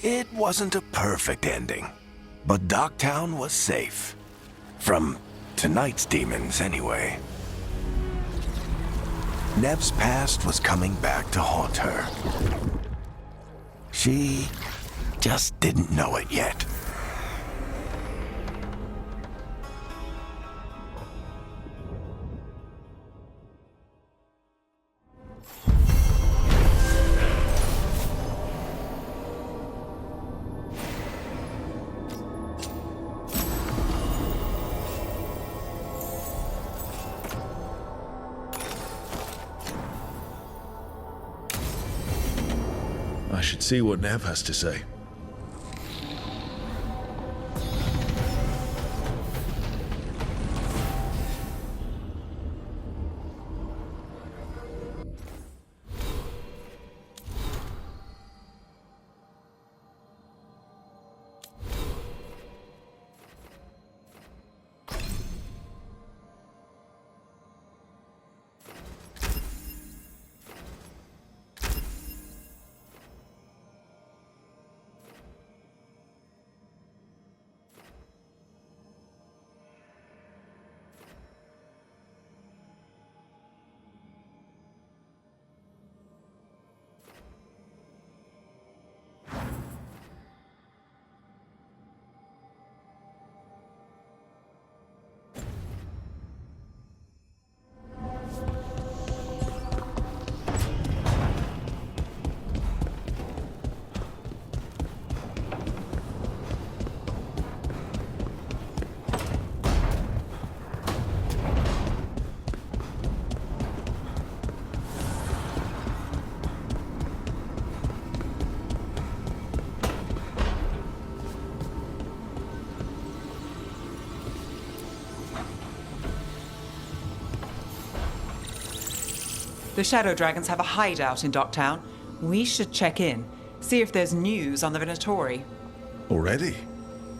It wasn't a perfect ending, but Docktown was safe. From tonight's demons, anyway. Nev's past was coming back to haunt her. She just didn't know it yet. I should see what Nev has to say. The Shadow Dragons have a hideout in Docktown. We should check in, see if there's news on the Venatori. Already?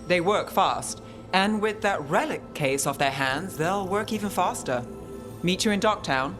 They work fast, and with that relic case off their hands, they'll work even faster. Meet you in Docktown.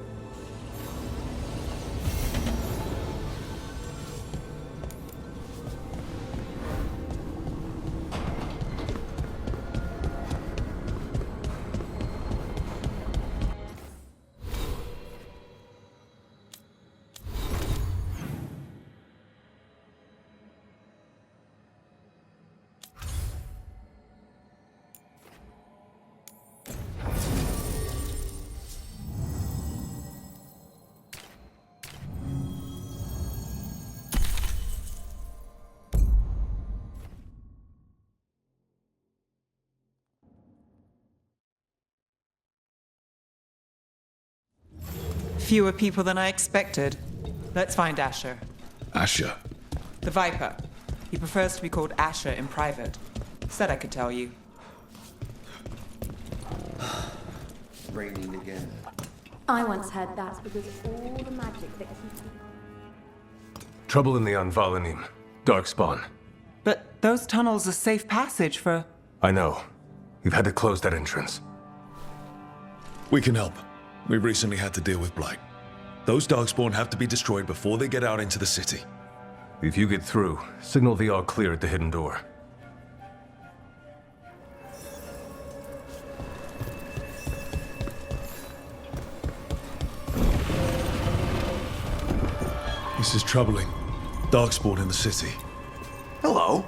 Fewer people than I expected. Let's find Asher. Asher. The Viper. He prefers to be called Asher in private. Said I could tell you. Raining again. I once heard that's because all the magic that keeps... Trouble in the Anvalanim. Darkspawn. But those tunnels are safe passage for... I know. We've had to close that entrance. We can help. We recently had to deal with Blight. Those Darkspawn have to be destroyed before they get out into the city. If you get through, signal the all clear at the hidden door. This is troubling. Darkspawn in the city. Hello?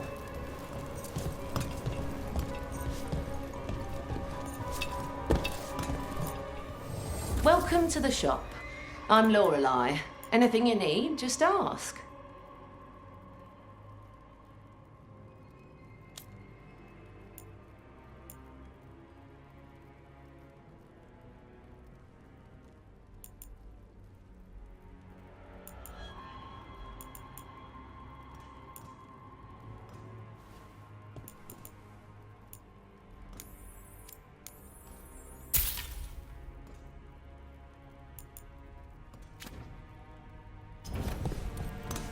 Welcome to the shop. I'm Lorelei. Anything you need, just ask.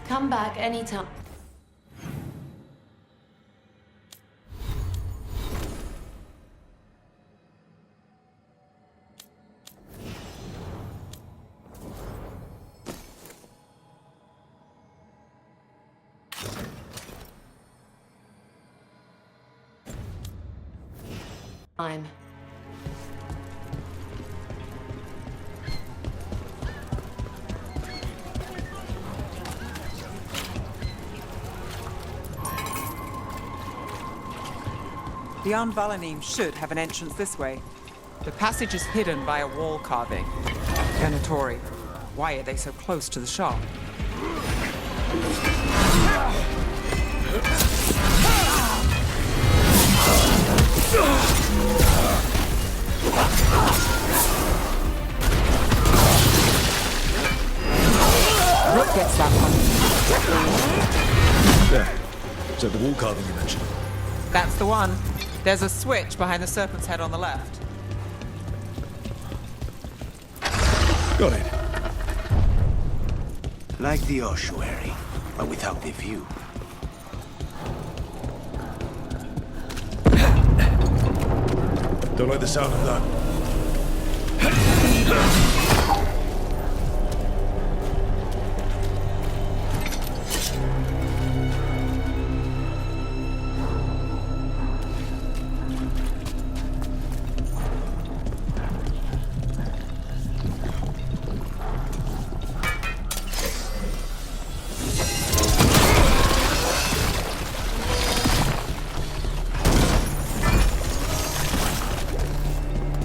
Come back anytime. time. The Anvalanim should have an entrance this way. The passage is hidden by a wall carving. Venatori, why are they so close to the shop? Rook gets that one. There. Is that the wall carving you mentioned? That's the one. There's a switch behind the serpent's head on the left. Got it. Like the ossuary, but without the view. Don't like the sound of that.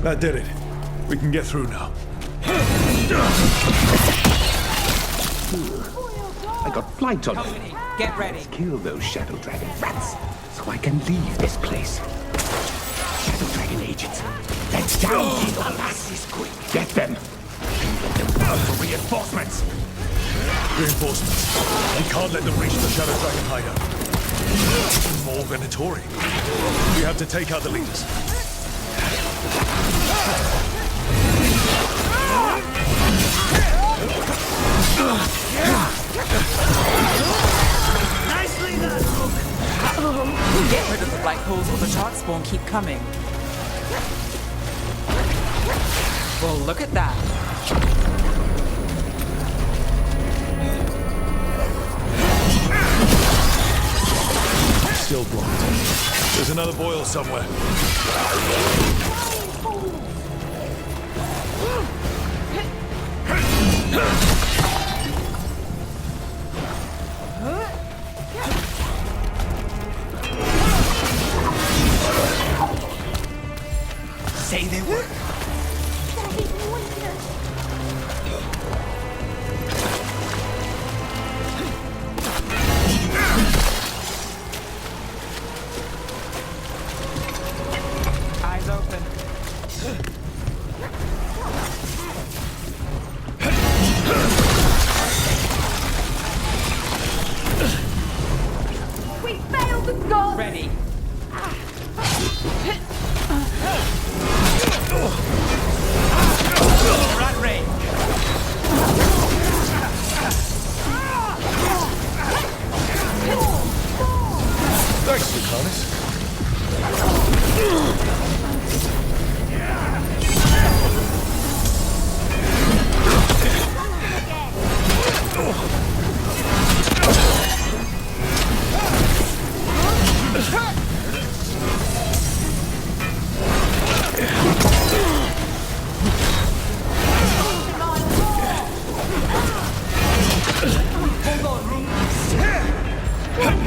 That did it. We can get through now. I got flight on it. Company, get ready. Kill those Shadow Dragon rats, so I can leave this place. Shadow Dragon agents, let's down these lasses quick. Get them. Get them down for reinforcements. Reinforcements. We can't let them reach the Shadow Dragon hideout. More Venatori. We have to take out the leaders. Nicely done, Get rid of the black holes or the darkspawn keep coming. Well, look at that. Still blocked. There's another boil somewhere. Say they were. Eyes open. We failed the gods! Ready. Run range. Thanks, Lucanus.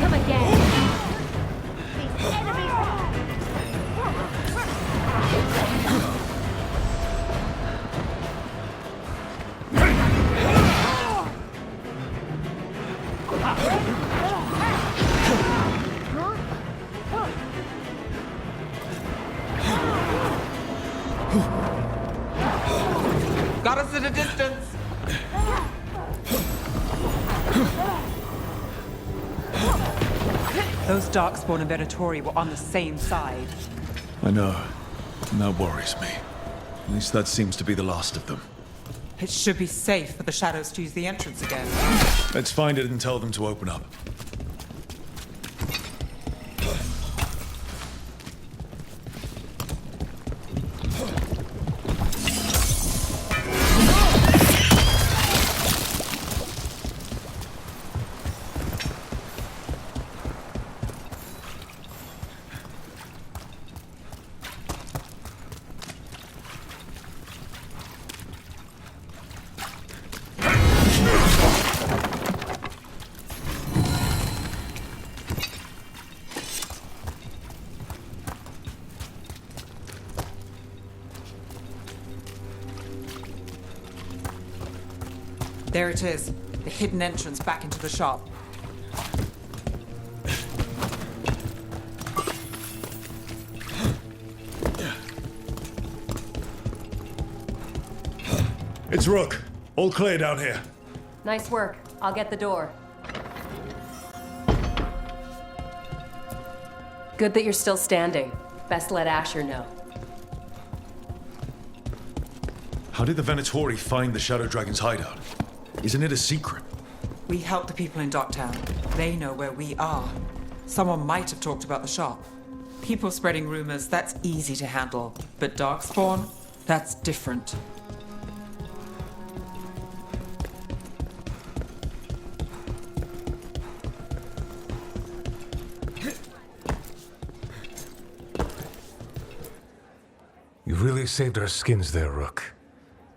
Come again! These enemies! Got us at a distance. Those darkspawn and Venatori were on the same side. I know. And that worries me. At least that seems to be the last of them. It should be safe for the shadows to use the entrance again. Let's find it and tell them to open up. There it is. The hidden entrance back into the shop. It's Rook. All clear down here. Nice work. I'll get the door. Good that you're still standing. Best let Asher know. How did the Venatori find the Shadow Dragon's hideout? Isn't it a secret? We help the people in Docktown. They know where we are. Someone might have talked about the shop. People spreading rumors, that's easy to handle. But Darkspawn, that's different. You really saved our skins there, Rook.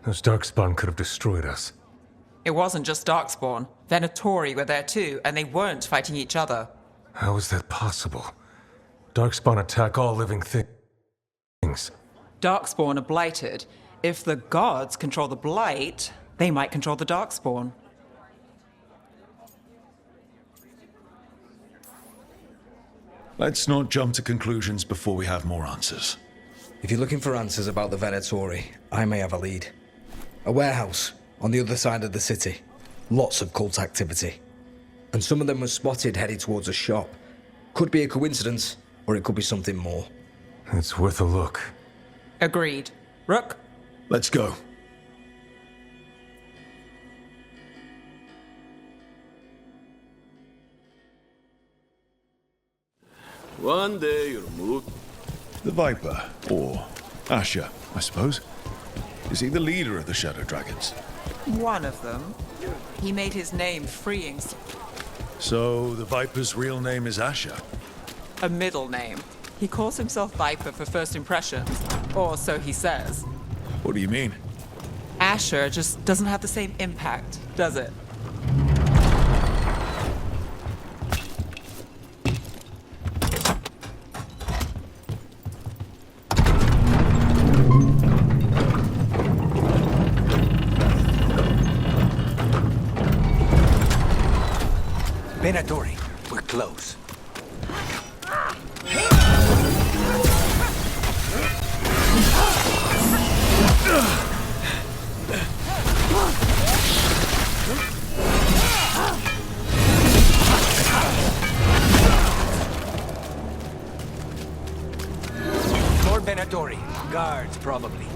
Those Darkspawn could have destroyed us. It wasn't just Darkspawn. Venatori were there too, and they weren't fighting each other. How is that possible? Darkspawn attack all living things. Darkspawn are blighted. If the gods control the blight, they might control the Darkspawn. Let's not jump to conclusions before we have more answers. If you're looking for answers about the Venatori, I may have a lead. A warehouse on the other side of the city. Lots of cult activity. And some of them were spotted headed towards a shop. Could be a coincidence, or it could be something more. It's worth a look. Agreed. Rook? Let's go. One day you'll move. The Viper, or Asher, I suppose. Is he the leader of the Shadow Dragons? One of them. He made his name freeing So the Viper's real name is Asher? a middle name. He calls himself Viper for first impressions, or so he says. What do you mean? Asher just doesn't have the same impact, does it? Venatori, we're close. More Venatori. Guards, probably.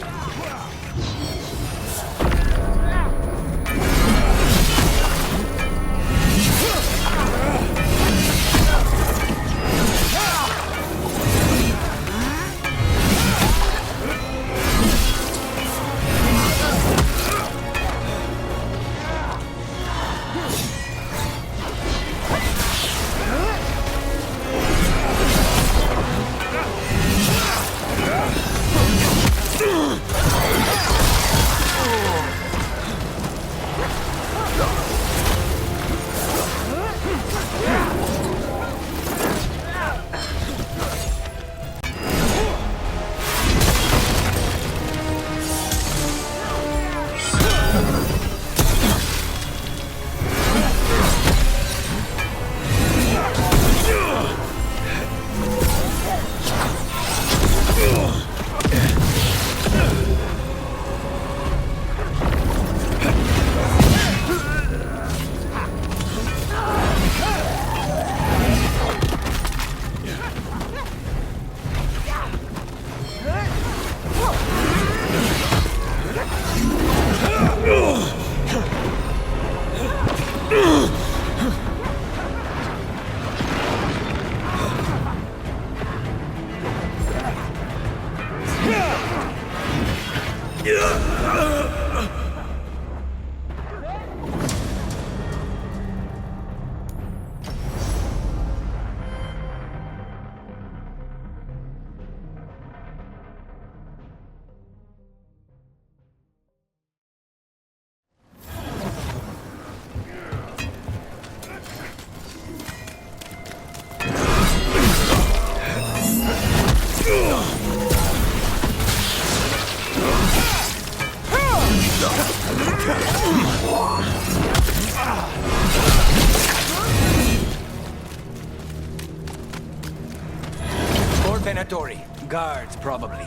Venatori. Guards, probably.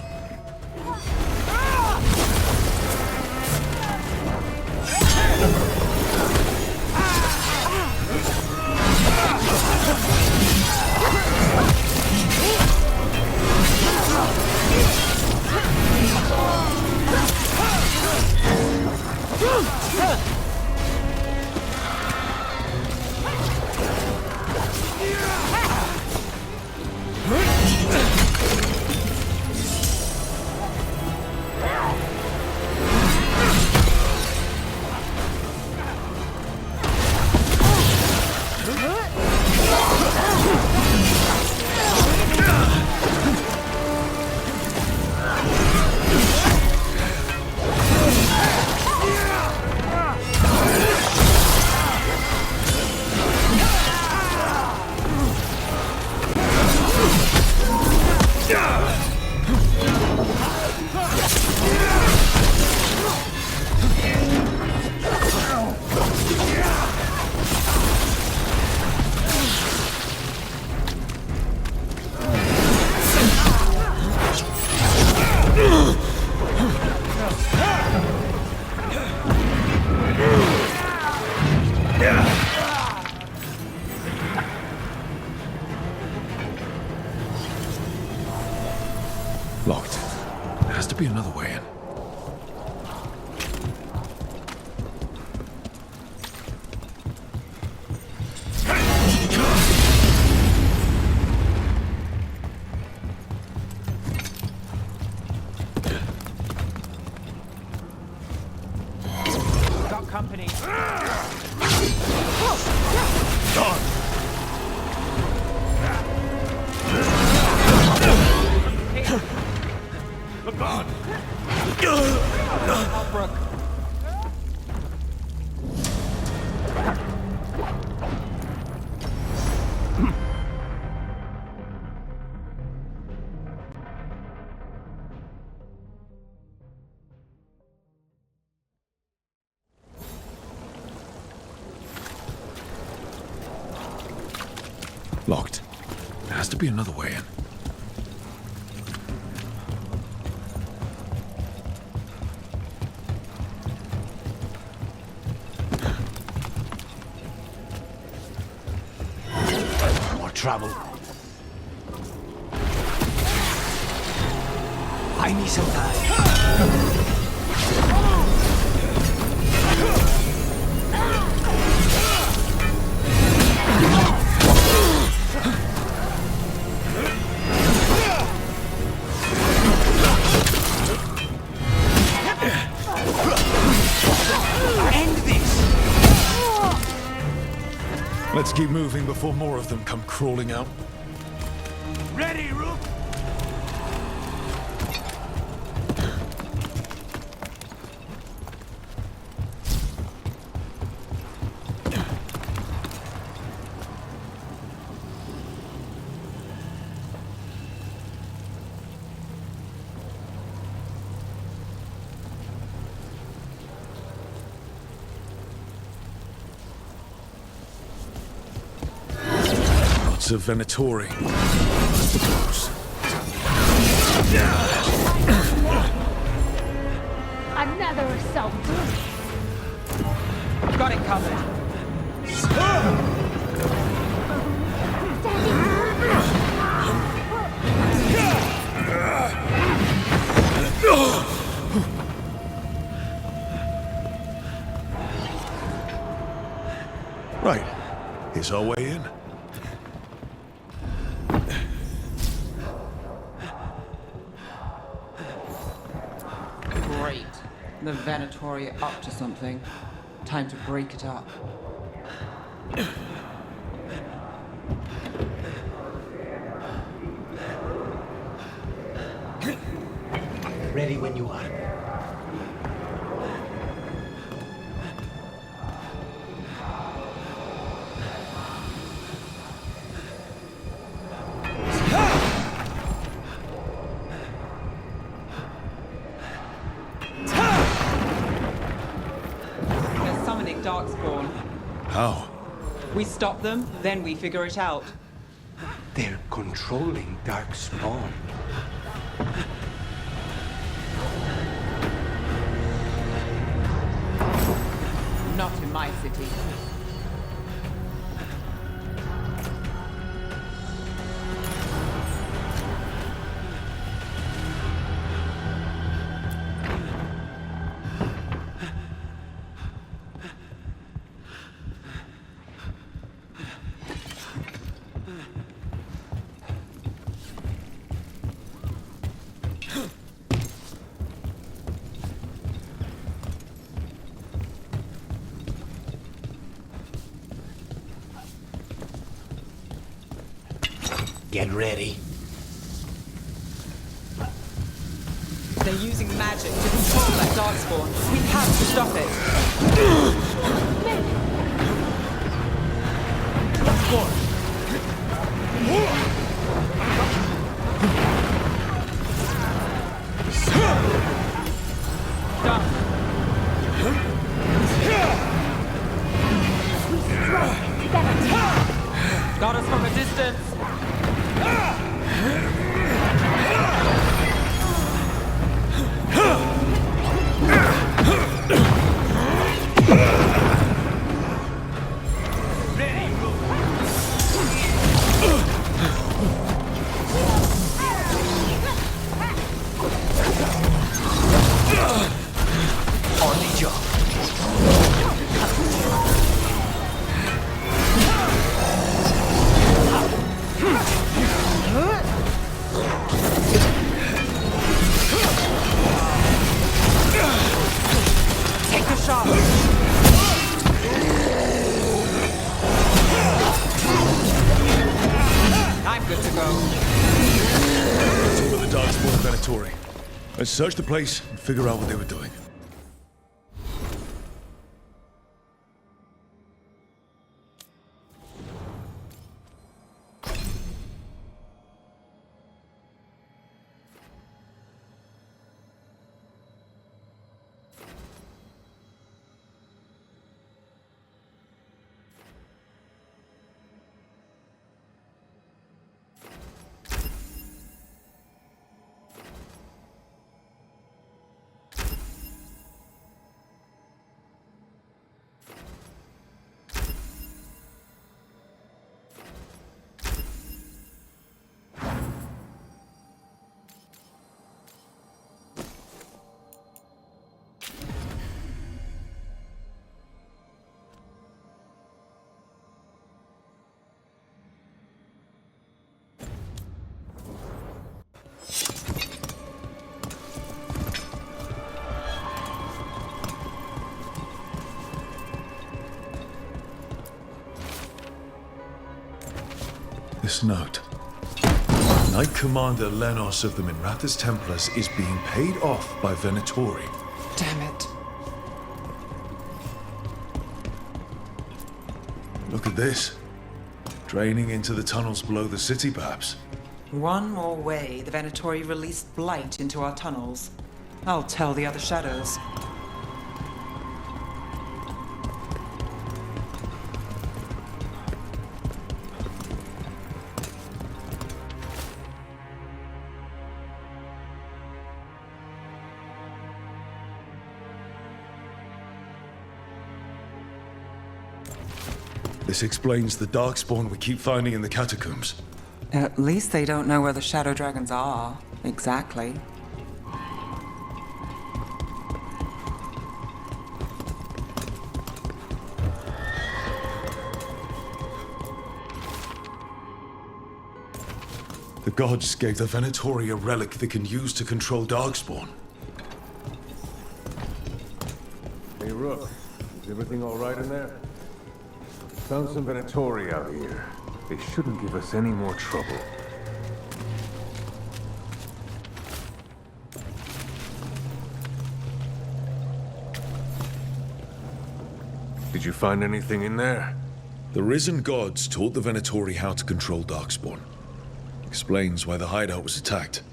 Locked. There has to be another way in. Got company. Look on! Locked. There has to be another way in. More trouble. I need some time. End this! Let's keep moving before more of them come crawling out. Ready, Rook? Lots of Venatori. Close. Another assault. Got it covered. Right. Here's our way in. Great. The Venatori are up to something. Time to break it up. Ready when you are. They're summoning Darkspawn. How? We stop them, then we figure it out. They're controlling Darkspawn. Not in my city. Get ready. They're using magic to control that darkspawn. We have to stop it. Done. Got us from a distance. I'm good to go. Over the Darkspawn Venatori. Let's search the place and figure out what they were doing. This note. Knight Commander Lenos of the Minrathous Templars is being paid off by Venatori. Damn it. Look at this. Draining into the tunnels below the city, perhaps. One more way the Venatori released blight into our tunnels. I'll tell the other shadows. This explains the Darkspawn we keep finding in the catacombs. At least they don't know where the Shadow Dragons are, exactly. The gods gave the Venatori a relic they can use to control Darkspawn. Hey, Rook. Is everything all right in there? Found some Venatori out here. They shouldn't give us any more trouble. Did you find anything in there? The risen gods taught the Venatori how to control Darkspawn. Explains why the hideout was attacked.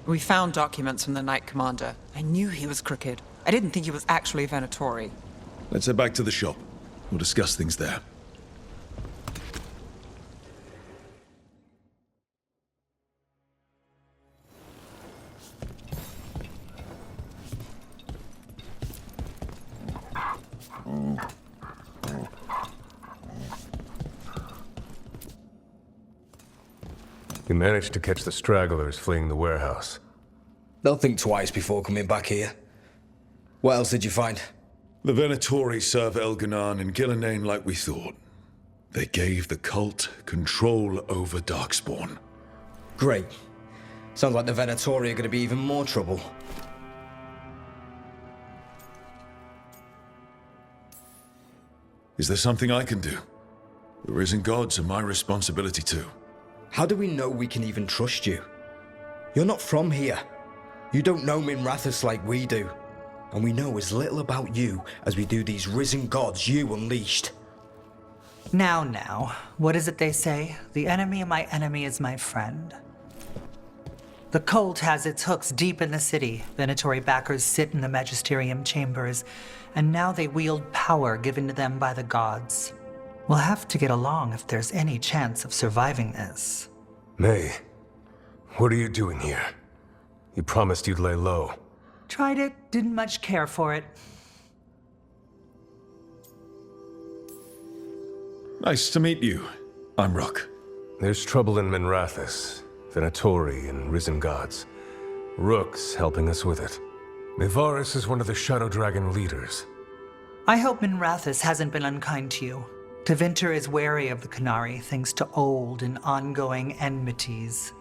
We found documents from the Knight Commander. I knew he was crooked. I didn't think he was actually Venatori. Let's head back to the shop. We'll discuss things there. You managed to catch the stragglers fleeing the warehouse. They'll think twice before coming back here. What else did you find? The Venatori serve Elganan and Gillenane like we thought. They gave the cult control over Darkspawn. Great. Sounds like the Venatori are going to be even more trouble. Is there something I can do? The Risen Gods are my responsibility too. How do we know we can even trust you? You're not from here. You don't know Minrathous like we do. And we know as little about you as we do these Risen Gods you unleashed. Now, what is it they say? The enemy of my enemy is my friend. The cult has its hooks deep in the city. Venatori backers sit in the magisterium chambers, and now they wield power given to them by the gods. We'll have to get along if there's any chance of surviving this. May, what are you doing here? You promised you'd lay low. Tried it, didn't much care for it. Nice to meet you. I'm Rook. There's trouble in Minrathous, Venatori and Risen Gods. Rook's helping us with it. Mevaris is one of the Shadow Dragon leaders. I hope Minrathous hasn't been unkind to you. Tevinter is wary of the Canary thanks to old and ongoing enmities.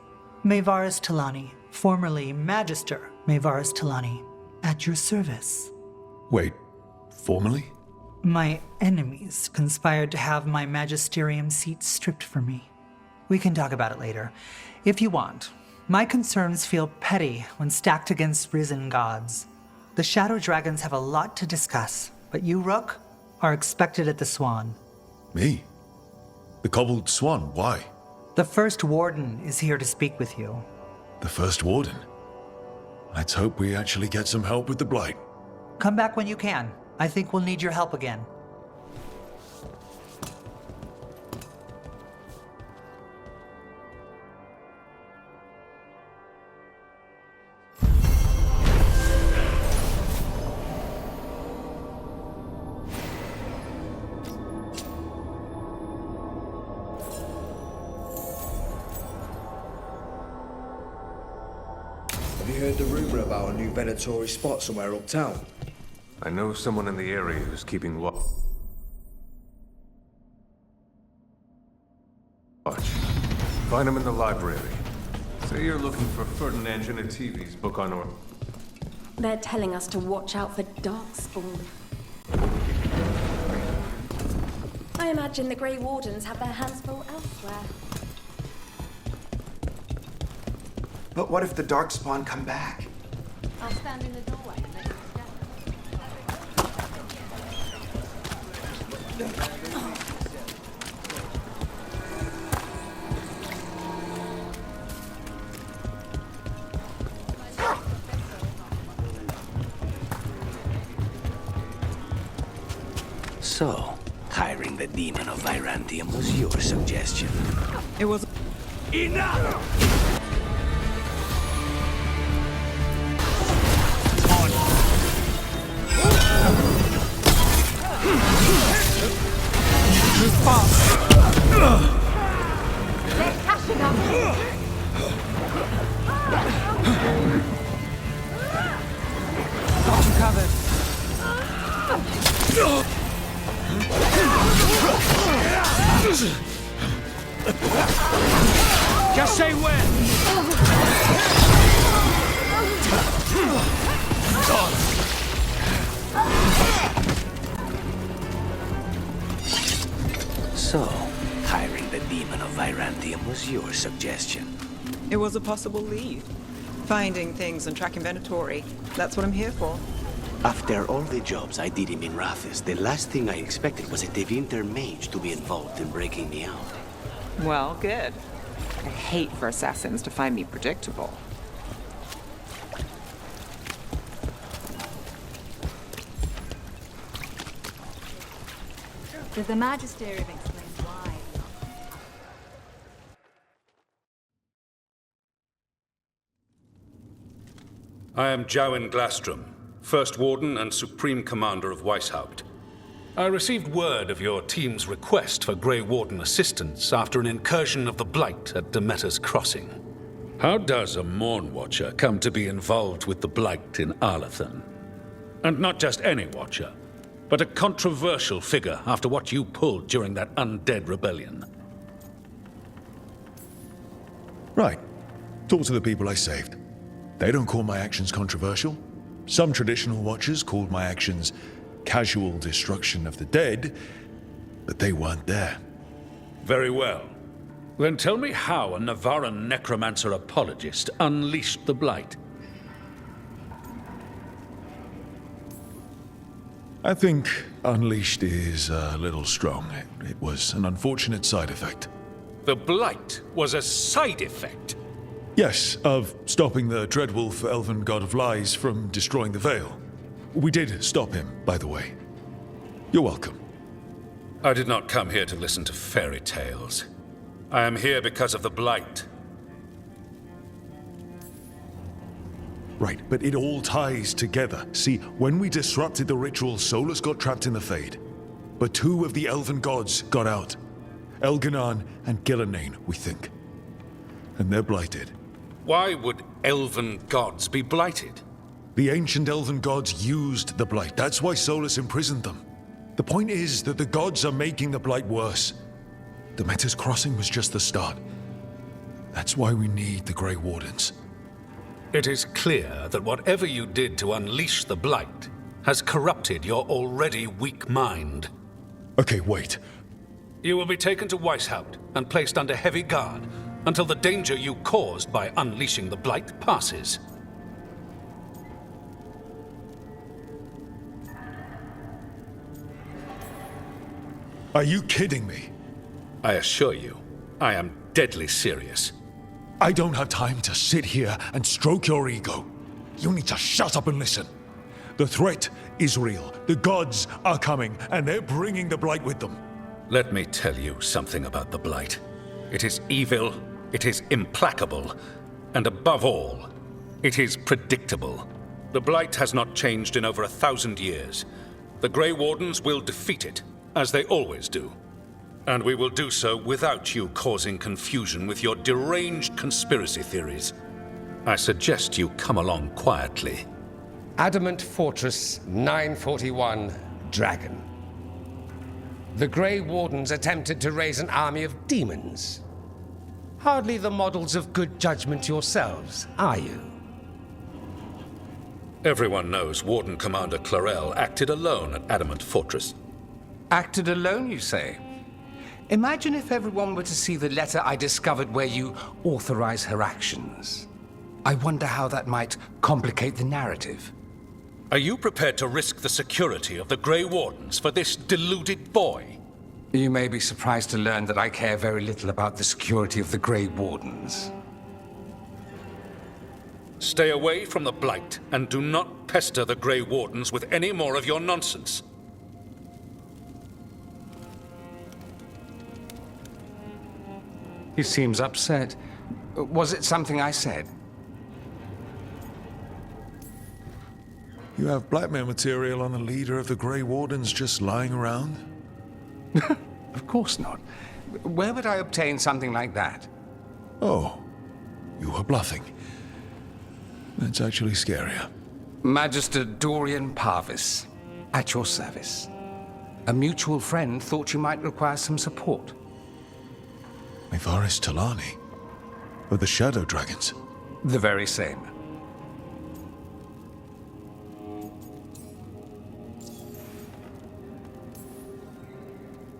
Mevaris Talani, formerly Magister Mevaris Talani, at your service. Wait, formally? My enemies conspired to have my magisterium seat stripped from me. We can talk about it later, if you want. My concerns feel petty when stacked against Risen Gods. The Shadow Dragons have a lot to discuss, but you, Rook, are expected at the Swan. Me? The Cobbled Swan, why? The First Warden is here to speak with you. The First Warden? Let's hope we actually get some help with the Blight. Come back when you can. I think we'll need your help again. Have you heard the rumor about a new Venatori spot somewhere uptown? I know someone in the area who's keeping watch. Find him in the library. Say you're looking for Ferdinand Genetivi's book on or... They're telling us to watch out for Darkspawn. I imagine the Grey Wardens have their hands full elsewhere. But what if the Darkspawn come back? I'll stand in the doorway and let you So, hiring the demon of Virantium was your suggestion. It was... Enough! They're catching up. Got you covered. Just say when! So, hiring the demon of Virantium was your suggestion. It was a possible lead. Finding things and tracking Venatori. That's what I'm here for. After all the jobs I did in Minrathous, the last thing I expected was a Tevinter mage to be involved in breaking me out. Well, good. I hate for assassins to find me predictable. Does the Magisterium explain why? I am Jowin Glastrom, First Warden and Supreme Commander of Weishaupt. I received word of your team's request for Grey Warden assistance after an incursion of the Blight at Demeter's Crossing. How does a Morn Watcher come to be involved with the Blight in Arlathan? And not just any Watcher, but a controversial figure after what you pulled during that undead rebellion. Right. Talk to the people I saved. They don't call my actions controversial. Some traditional Watchers called my actions casual destruction of the dead, but they weren't there. Very well. Then tell me how a Navaran necromancer apologist unleashed the Blight. I think unleashed is a little strong. It was an unfortunate side effect. The Blight was a side effect? Yes, of stopping the Dreadwolf Elven God of Lies from destroying the Veil. We did stop him, by the way. You're welcome. I did not come here to listen to fairy tales. I am here because of the Blight. Right, but it all ties together. See, when we disrupted the ritual, Solus got trapped in the Fade. But two of the Elven gods got out. Elganan and Gillenane, we think. And they're blighted. Why would Elven gods be blighted? The ancient Elven gods used the Blight. That's why Solus imprisoned them. The point is that the gods are making the Blight worse. Demeter's Crossing was just the start. That's why we need the Grey Wardens. It is clear that whatever you did to unleash the Blight has corrupted your already weak mind. Okay, wait. You will be taken to Weishaupt and placed under heavy guard until the danger you caused by unleashing the Blight passes. Are you kidding me? I assure you, I am deadly serious. I don't have time to sit here and stroke your ego. You need to shut up and listen. The threat is real. The gods are coming, and they're bringing the Blight with them. Let me tell you something about the Blight. It is evil, it is implacable, and above all, it is predictable. The Blight has not changed in over 1,000 years. The Grey Wardens will defeat it, as they always do. And we will do so without you causing confusion with your deranged conspiracy theories. I suggest you come along quietly. Adamant Fortress 941, Dragon. The Grey Wardens attempted to raise an army of demons. Hardly the models of good judgment yourselves, are you? Everyone knows Warden Commander Clarel acted alone at Adamant Fortress. Acted alone, you say? Imagine if everyone were to see the letter I discovered where you authorize her actions. I wonder how that might complicate the narrative. Are you prepared to risk the security of the Grey Wardens for this deluded boy? You may be surprised to learn that I care very little about the security of the Grey Wardens. Stay away from the Blight and do not pester the Grey Wardens with any more of your nonsense. He seems upset. Was it something I said? You have blackmail material on the leader of the Grey Wardens just lying around? Of course not. Where would I obtain something like that? Oh, you were bluffing. That's actually scarier. Magister Dorian Parvis, at your service. A mutual friend thought you might require some support. Mevaris Talani? Of the Shadow Dragons? The very same.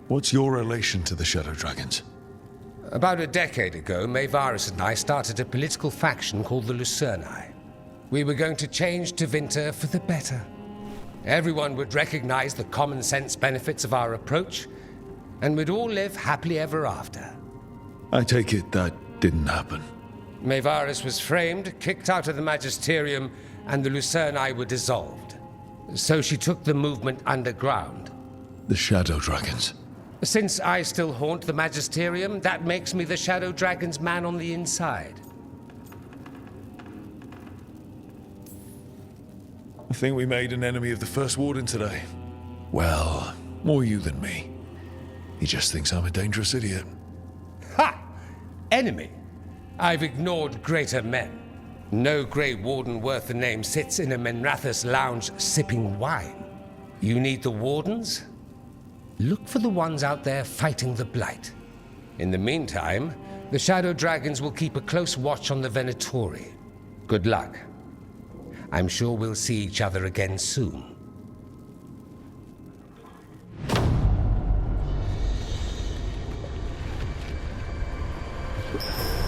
What's your relation to the Shadow Dragons? About a decade ago, Mevaris and I started a political faction called the Lucerni. We were going to change Tevinter for the better. Everyone would recognize the common sense benefits of our approach, and we'd all live happily ever after. I take it that didn't happen. Mevaris was framed, kicked out of the Magisterium, and the Lucerni were dissolved. So she took the movement underground. The Shadow Dragons. Since I still haunt the Magisterium, that makes me the Shadow Dragon's man on the inside. I think we made an enemy of the First Warden today. Well, More you than me. He just thinks I'm a dangerous idiot. Ha! Enemy? I've ignored greater men. No Grey Warden worth the name sits in a Menrathus lounge sipping wine. You need the Wardens? Look for the ones out there fighting the Blight. In the meantime, the Shadow Dragons will keep a close watch on the Venatori. Good luck. I'm sure we'll see each other again soon.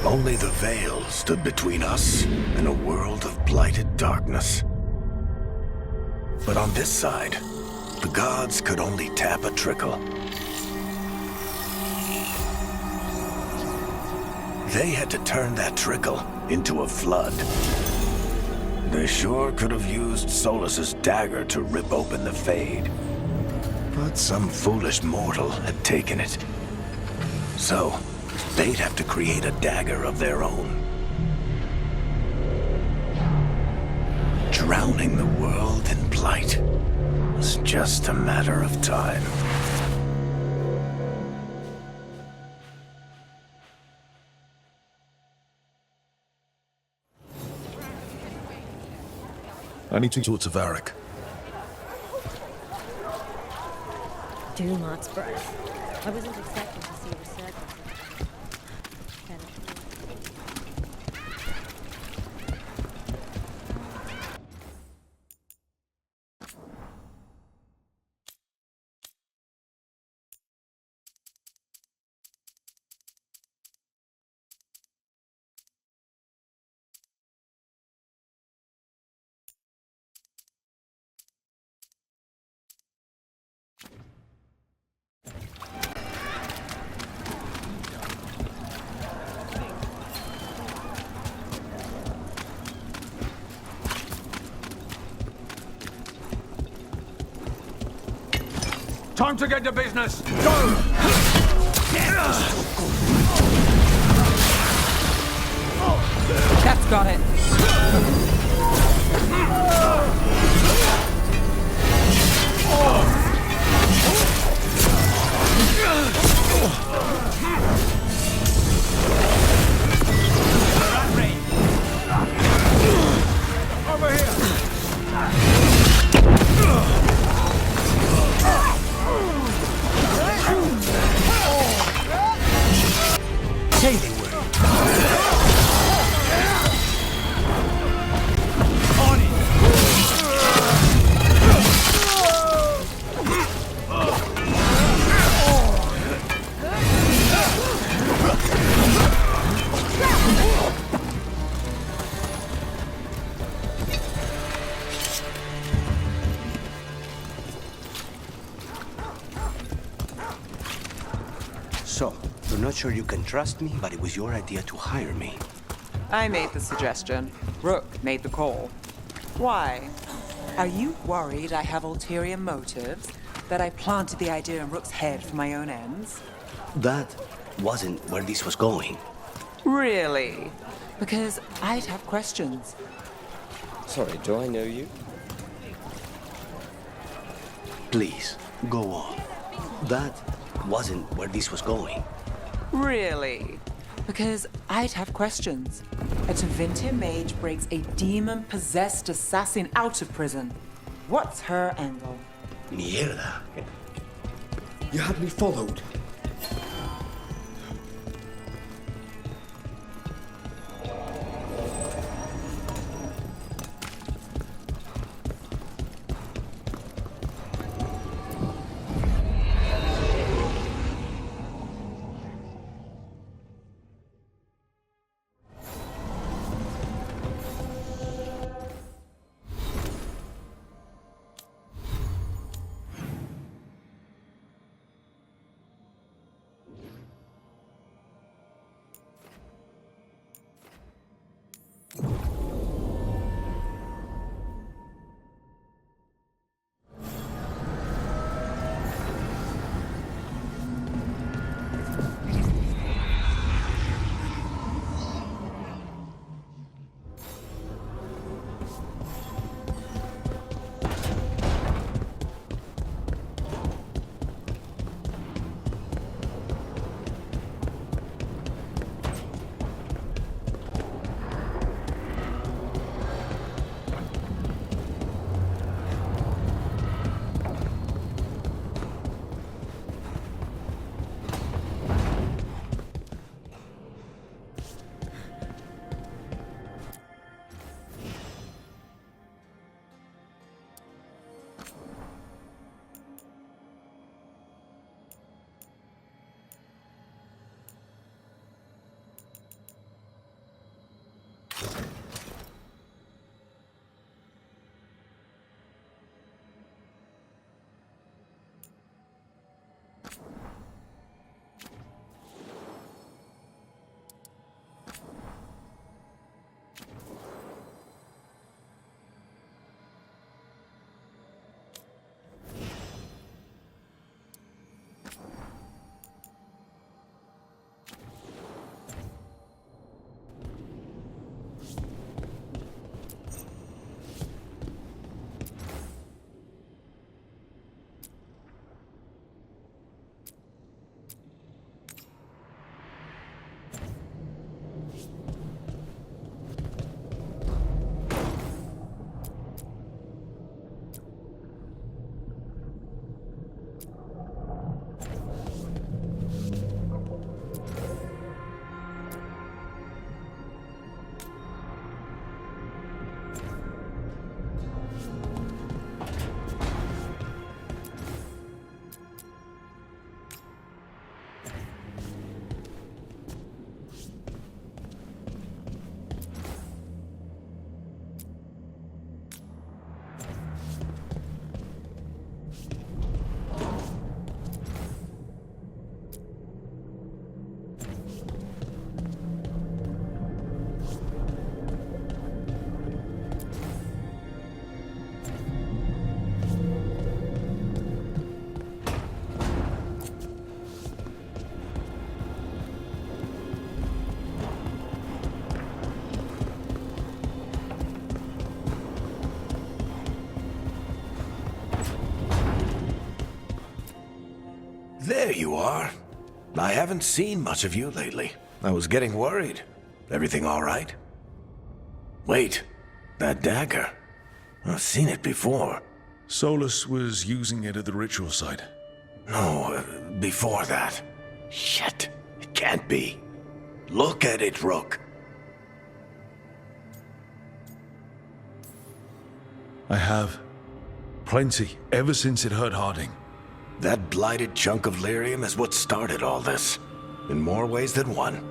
Only the veil stood between us and a world of blighted darkness. But on this side, the gods could only tap a trickle. They had to turn that trickle into a flood. They sure could have used Solus's dagger to rip open the Fade. But some foolish mortal had taken it. So, they'd have to create a dagger of their own. Drowning the world in blight was just a matter of time. I need to talk to Varric. Dumart's breath. I wasn't expecting to see a resurgence of Time to get to business! Go! That's got it. Over here! So, you're not sure you can trust me, but it was your idea to hire me. I made the suggestion. Rook made the call. Why? Are you worried I have ulterior motives? That I planted the idea in Rook's head for my own ends? That wasn't where this was going. Really? Because I'd have questions. Sorry, do I know you? Please, go on. That wasn't where this was going. Really? Because I'd have questions. A Tevinter mage breaks a demon-possessed assassin out of prison. What's her angle? Mierda. You had me followed. you are. I haven't seen much of you lately. I was getting worried. Everything all right? Wait, that dagger. I've seen it before. Solus was using it at the ritual site. No, before that. Shit, it can't be. Look at it, Rook. I have. Plenty, ever since it hurt Harding. That blighted chunk of lyrium is what started all this. In more ways than one.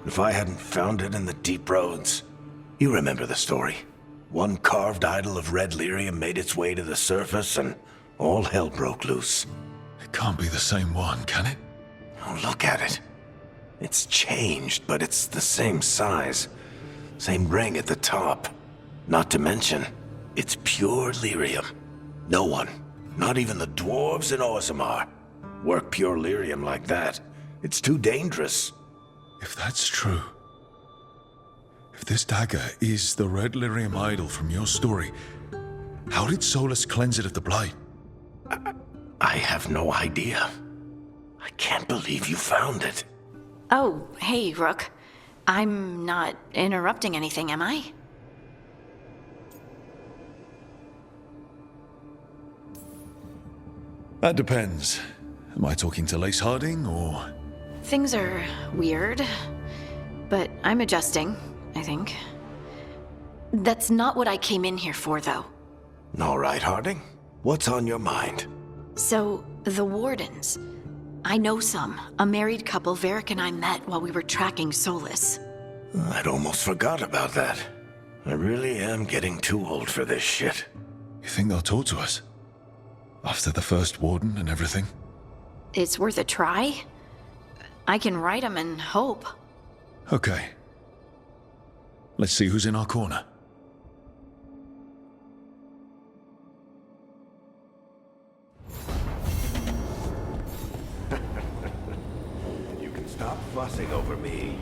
If I hadn't found it in the deep roads... You remember the story. One carved idol of red lyrium made its way to the surface and all hell broke loose. It can't be the same one, can it? Oh, look at it. It's changed, but it's the same size. Same ring at the top. Not to mention, it's pure lyrium. No one, not even the dwarves in Orzammar, work pure lyrium like that. It's too dangerous. If that's true... If this dagger is the red lyrium idol from your story, how did Solus cleanse it of the blight? I have no idea. I can't believe you found it. Oh, hey, Rook. I'm not interrupting anything, am I? That depends. Am I talking to Lace Harding, or...? Things are weird, but I'm adjusting, I think. That's not what I came in here for, though. All right, Harding. What's on your mind? So, the Wardens. I know some. A married couple Varric and I met while we were tracking Solus. I'd almost forgot about that. I really am getting too old for this shit. You think they'll talk to us? After the first Warden and everything? It's worth a try. I can write them and hope. Okay. Let's see who's in our corner. You can stop fussing over me.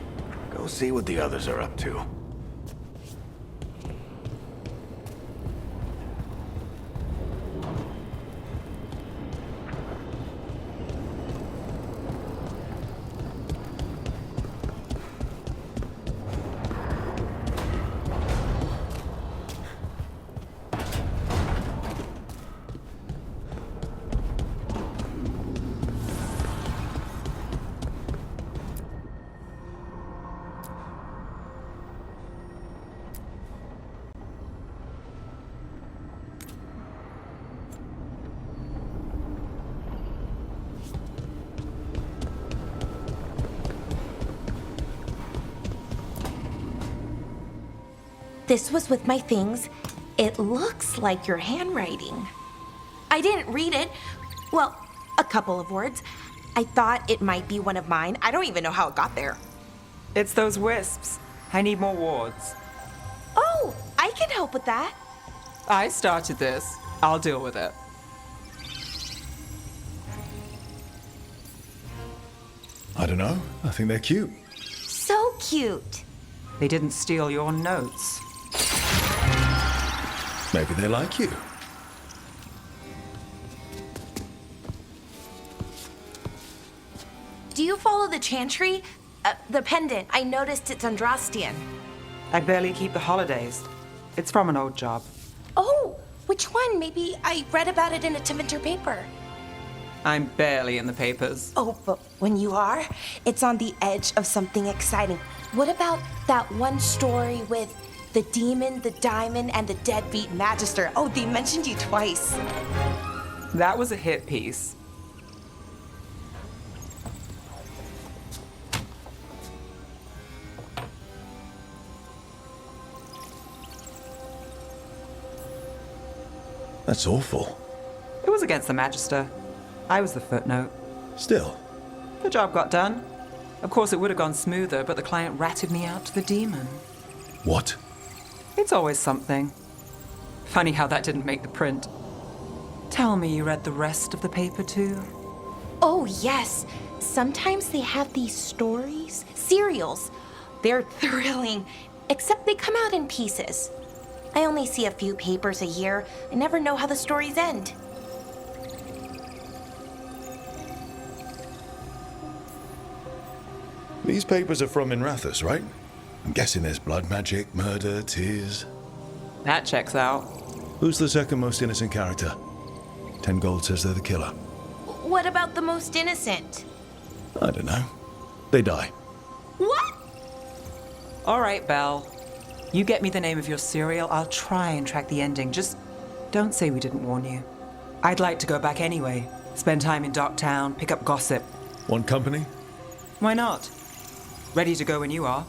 Go see what the others are up to. This was with my things. It looks like your handwriting. I didn't read it. Well, a couple of words. I thought it might be one of mine. I don't even know how it got there. It's those wisps. I need more wards. Oh, I can help with that. I started this. I'll deal with it. I don't know. I think they're cute. So cute. They didn't steal your notes. Maybe they like you. Do you follow the chantry? The pendant. I noticed it's Andrastian. I barely keep the holidays. It's from an old job. Oh, which one? Maybe I read about it in a Tevinter paper. I'm barely in the papers. Oh, but when you are, it's on the edge of something exciting. What about that one story with the demon, the diamond, and the deadbeat magister? Oh, they mentioned you twice. That was a hit piece. That's awful. It was against the magister. I was the footnote. Still. The job got done. Of course, it would have gone smoother, but the client ratted me out to the demon. What? It's always something. Funny how that didn't make the print. Tell me you read the rest of the paper, too? Oh, yes. Sometimes they have these stories, serials. They're thrilling, except they come out in pieces. I only see a few papers a year. I never know how the stories end. These papers are from Minrathous, right? I'm guessing there's blood magic, murder, tears. That checks out. Who's the second most innocent character? 10 gold says they're the killer. What about the most innocent? I don't know. They die. What? All right, Belle. You get me the name of your cereal, I'll try and track the ending. Just don't say we didn't warn you. I'd like to go back anyway. Spend time in Docktown, pick up gossip. Want company? Why not? Ready to go when you are.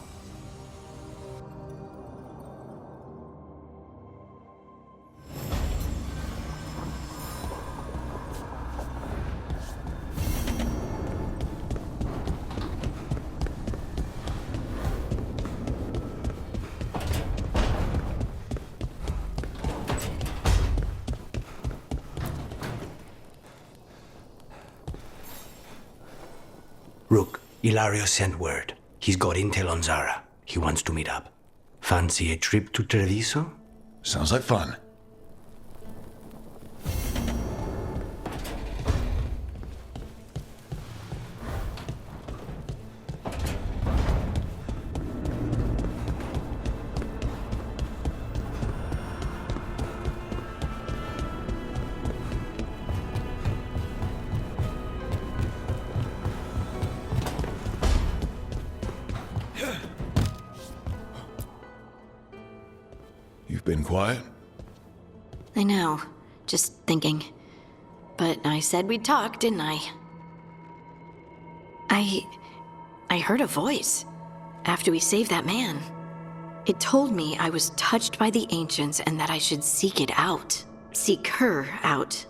Rook, Ilario sent word. He's got intel on Zara. He wants to meet up. Fancy a trip to Treviso? Sounds like fun. You've been quiet? I know. Just thinking. But I said we'd talk, didn't I? I heard a voice after we saved that man. It told me I was touched by the ancients and that I should seek it out. Seek her out.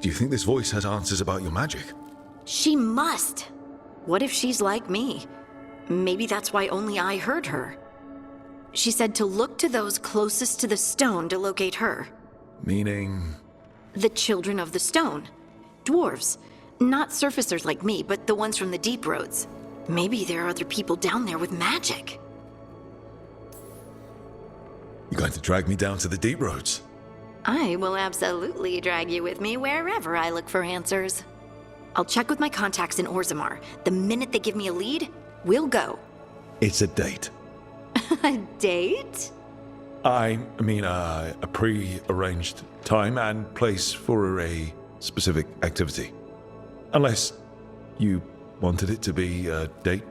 Do you think this voice has answers about your magic? She must. What if she's like me? Maybe that's why only I heard her. She said to look to those closest to the stone to locate her. Meaning? The children of the stone. Dwarves. Not surfacers like me, but the ones from the deep roads. Maybe there are other people down there with magic. You're going to drag me down to the deep roads? I will absolutely drag you with me wherever I look for answers. I'll check with my contacts in Orzammar. The minute they give me a lead, we'll go. It's a date. A date? I mean, a pre-arranged time and place for a specific activity. Unless you wanted it to be a date?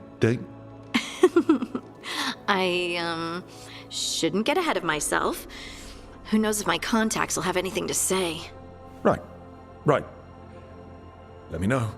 I, shouldn't get ahead of myself. Who knows if my contacts will have anything to say. Right. Let me know.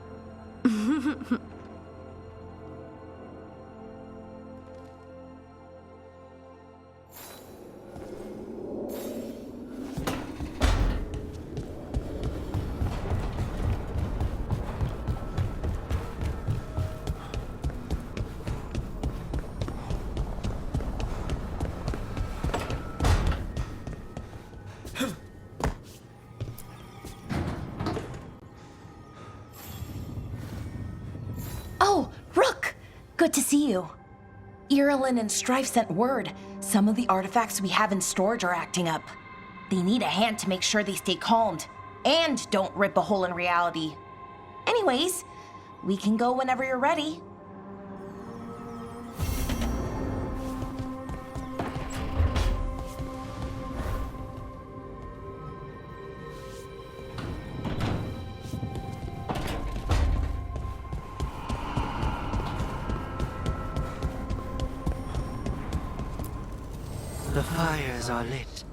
Oh, Rook! Good to see you. Irilyn and Strife sent word. Some of the artifacts we have in storage are acting up. They need a hand to make sure they stay calmed and don't rip a hole in reality. Anyways, we can go whenever you're ready. The fires are lit.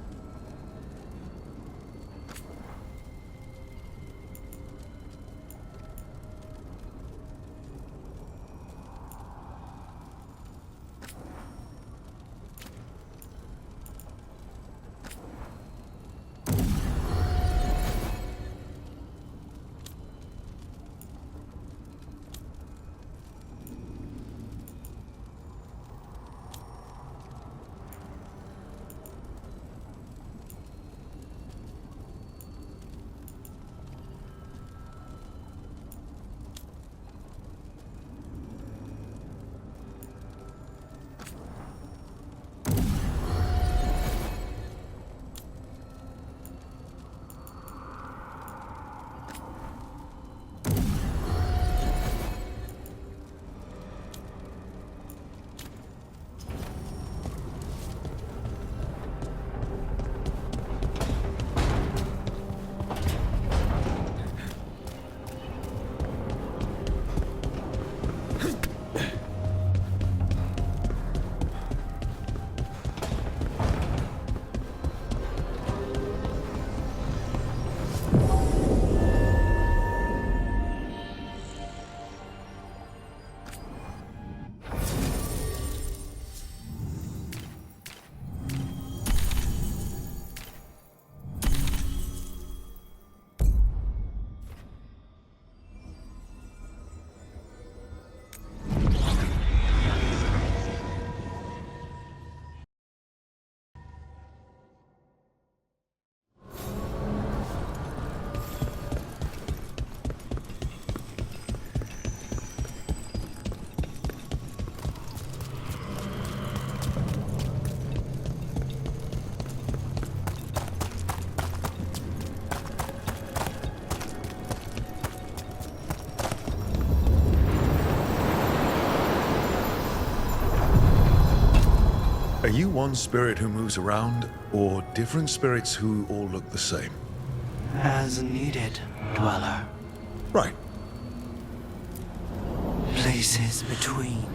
Are you one spirit who moves around, or different spirits who all look the same? As needed, Dweller. Right. Places between.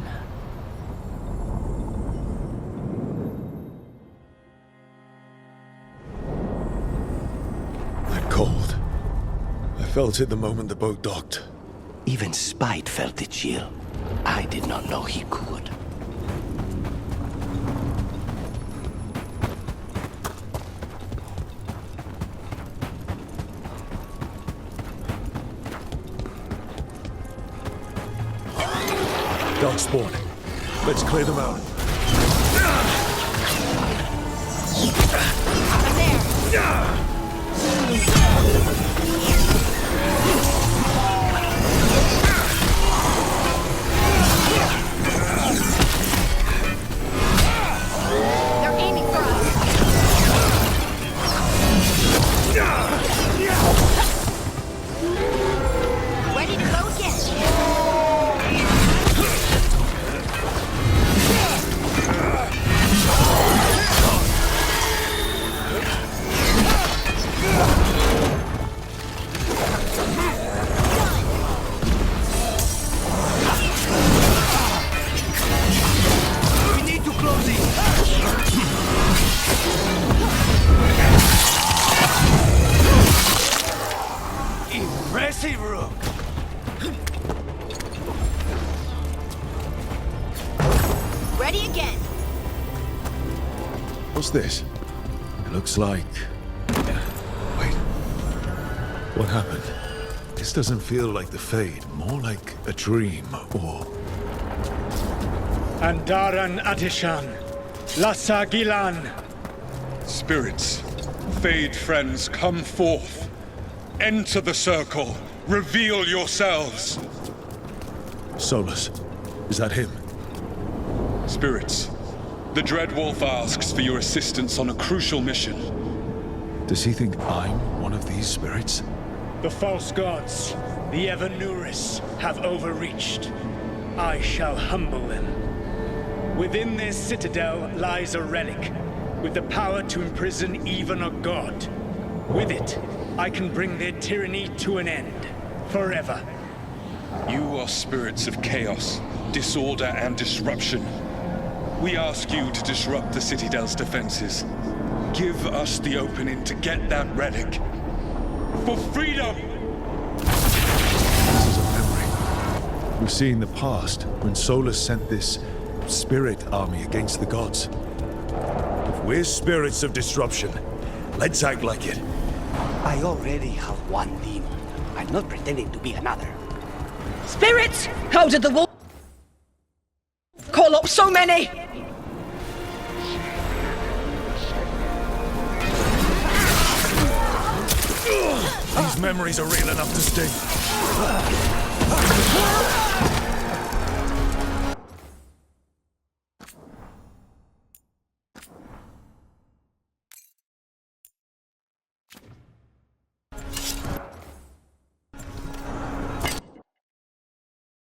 That cold. I felt it the moment the boat docked. Even Spite felt the chill. I did not know he could. Dark spawn. Let's clear them out. They're aiming for us. Ready to go again. We need to close it! Impressive, Rook! Ready again. What's this? It looks like... Wait. What happened? This doesn't feel like the Fade, more like a dream, or... Andaran Atishan, Lassa Gilan. Spirits, Fade friends, come forth. Enter the circle. Reveal yourselves. Solus. Is that him? Spirits, the Dread Wolf asks for your assistance on a crucial mission. Does he think I'm one of these spirits? The false gods, the Evanuris, have overreached. I shall humble them. Within their citadel lies a relic, with the power to imprison even a god. With it, I can bring their tyranny to an end, forever. You are spirits of chaos, disorder, and disruption. We ask you to disrupt the Citadel's defenses. Give us the opening to get that relic. For freedom! This is a memory. We've seen the past, when Solus sent this spirit army against the gods. If we're spirits of disruption, let's act like it. I already have one demon. I'm not pretending to be another. Spirits! How did the wolf call up so many? These memories are real enough to sting.